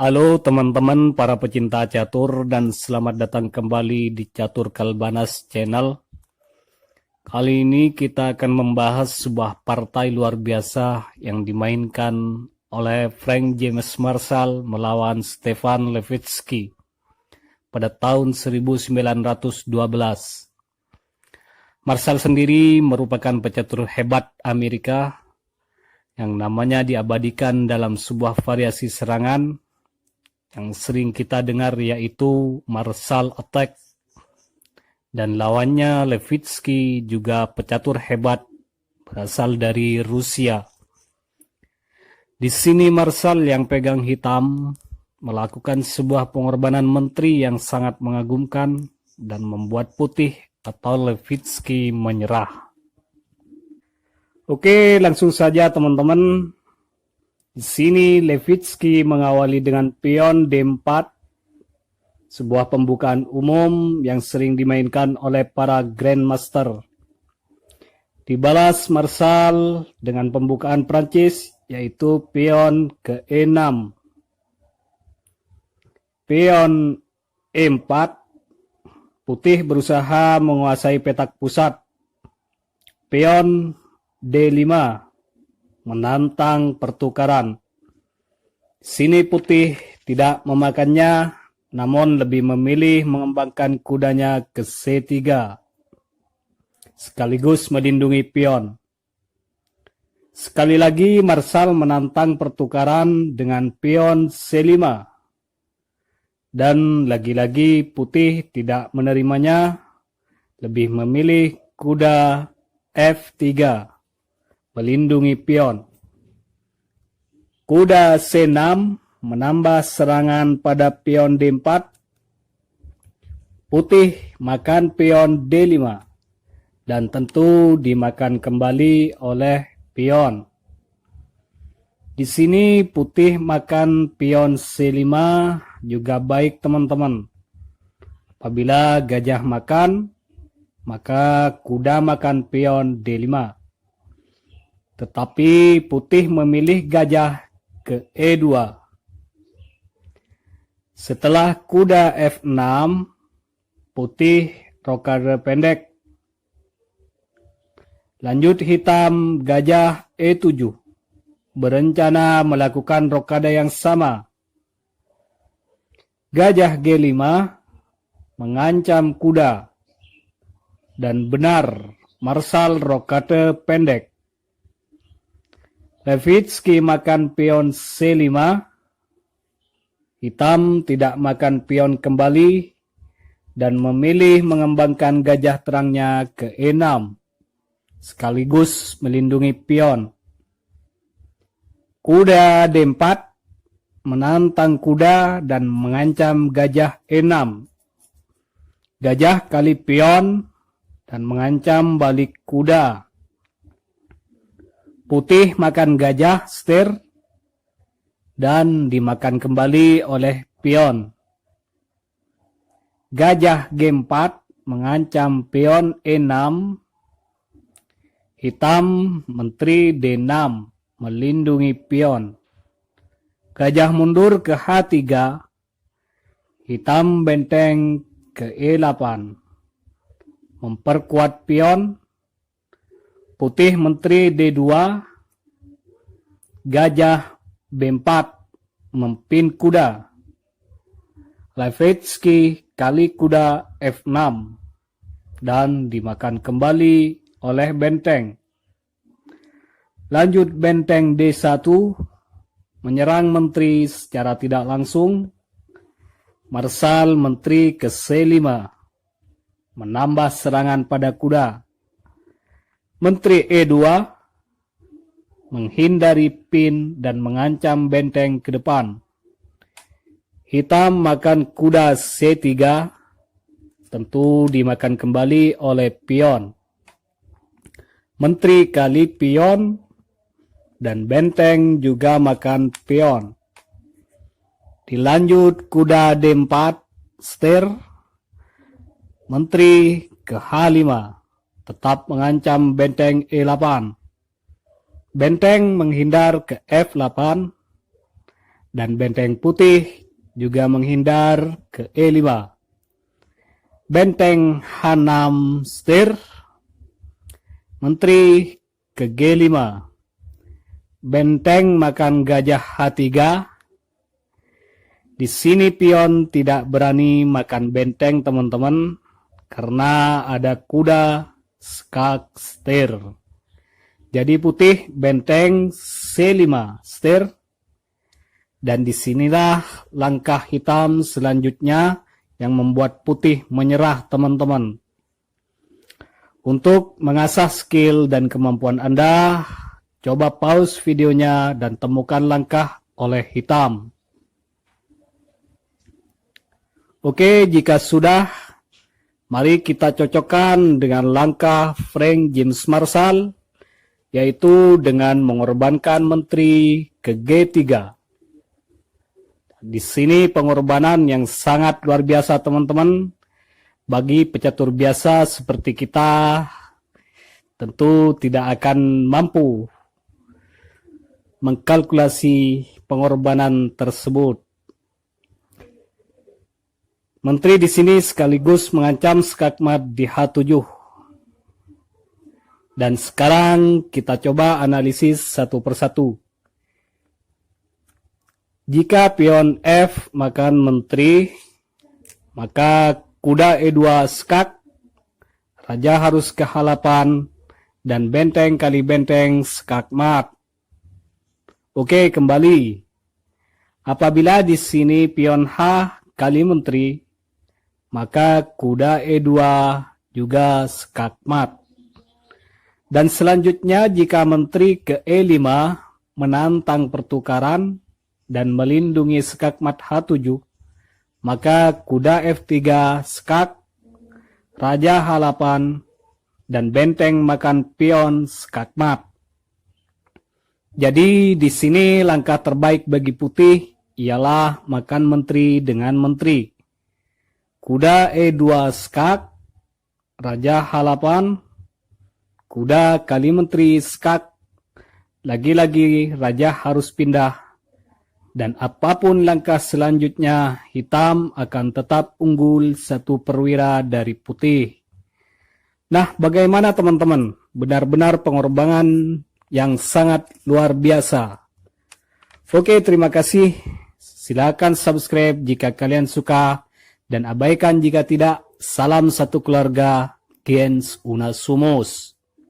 Halo teman-teman para pecinta catur dan selamat datang kembali di Catur Kalbanas Channel. Kali ini kita akan membahas sebuah partai luar biasa yang dimainkan oleh Frank James Marshall melawan Stefan Levitsky pada tahun 1912. Marshall sendiri merupakan pecatur hebat Amerika yang namanya diabadikan dalam sebuah variasi serangan yang sering kita dengar, yaitu Marshall Attack, dan lawannya Levitsky juga pecatur hebat berasal dari Rusia. Di sini Marshall yang pegang hitam melakukan sebuah pengorbanan menteri yang sangat mengagumkan dan membuat putih atau Levitsky menyerah. Oke, langsung saja teman-teman. Di sini Levitsky mengawali dengan pion D4, sebuah pembukaan umum yang sering dimainkan oleh para grandmaster. Dibalas Marshall dengan pembukaan Prancis, yaitu pion ke E6. Pion E4, putih berusaha menguasai petak pusat. Pion D5, menantang pertukaran. Sini putih tidak memakannya, namun lebih memilih mengembangkan kudanya ke C3, sekaligus melindungi pion. Sekali lagi Marshall menantang pertukaran dengan pion C5, dan lagi-lagi putih tidak menerimanya, lebih memilih kuda F3, melindungi pion. Kuda C6 menambah serangan pada pion D4. Putih makan pion D5 dan tentu dimakan kembali oleh pion. Di sini putih makan pion C5 juga baik teman-teman. Apabila gajah makan, maka kuda makan pion D5. Tetapi putih memilih gajah ke E2. Setelah kuda F6, putih rokade pendek. Lanjut hitam gajah E7, berencana melakukan rokade yang sama. Gajah G5 mengancam kuda, dan benar Marshall rokade pendek. Levitsky makan pion C5, hitam tidak makan pion kembali dan memilih mengembangkan gajah terangnya ke E6, sekaligus melindungi pion. Kuda D4 menantang kuda dan mengancam gajah E6. Gajah kali pion dan mengancam balik kuda. Putih makan gajah setir dan dimakan kembali oleh pion. Gajah G4 mengancam pion E6. Hitam menteri D6 melindungi pion. Gajah mundur ke H3. Hitam benteng ke E8. Memperkuat pion. Putih menteri D2, gajah B4 mempin kuda. Levitsky kali kuda F6 dan dimakan kembali oleh benteng. Lanjut benteng D1 menyerang menteri secara tidak langsung. Marshall menteri ke C5 menambah serangan pada kuda. Menteri E2 menghindari pin dan mengancam benteng ke depan. Hitam makan kuda C3, tentu dimakan kembali oleh pion. Menteri kali pion dan benteng juga makan pion. Dilanjut kuda D4 setir. Menteri ke H5. Tetap mengancam benteng E8. Benteng menghindar ke F8 dan benteng putih juga menghindar ke E5. Benteng H6 setir, menteri ke G5. Benteng makan gajah H3. Di sini pion tidak berani makan benteng teman-teman, karena ada kuda skak setir. Jadi putih benteng C5 setir. Dan disinilah langkah hitam selanjutnya yang membuat putih menyerah teman-teman. Untuk mengasah skill dan kemampuan Anda, coba pause videonya dan temukan langkah oleh hitam. Oke, jika sudah, mari kita cocokkan dengan langkah Frank James Marshall, yaitu dengan mengorbankan menteri ke G3. Di sini pengorbanan yang sangat luar biasa teman-teman. Bagi pecatur biasa seperti kita, tentu tidak akan mampu mengkalkulasi pengorbanan tersebut. Menteri di sini sekaligus mengancam skakmat di H7. Dan sekarang kita coba analisis satu persatu. Jika pion F makan menteri, maka kuda E2 skak, raja harus ke H8, dan benteng kali benteng skakmat. Oke, kembali. Apabila di sini pion H kali menteri, maka kuda E2 juga skakmat. Dan selanjutnya jika menteri ke E5 menantang pertukaran dan melindungi skakmat H7, maka kuda F3 skak, raja H8, dan benteng makan pion skakmat. Jadi di sini langkah terbaik bagi putih ialah makan menteri dengan menteri. Kuda E2 skak, raja H8, kuda kali menteri skak, lagi-lagi raja harus pindah, dan apapun langkah selanjutnya, hitam akan tetap unggul satu perwira dari putih. Nah, bagaimana teman-teman? Benar-benar pengorbanan yang sangat luar biasa. Oke, terima kasih. Silakan subscribe jika kalian suka, dan abaikan jika tidak. Salam satu keluarga, Gens Unasumos.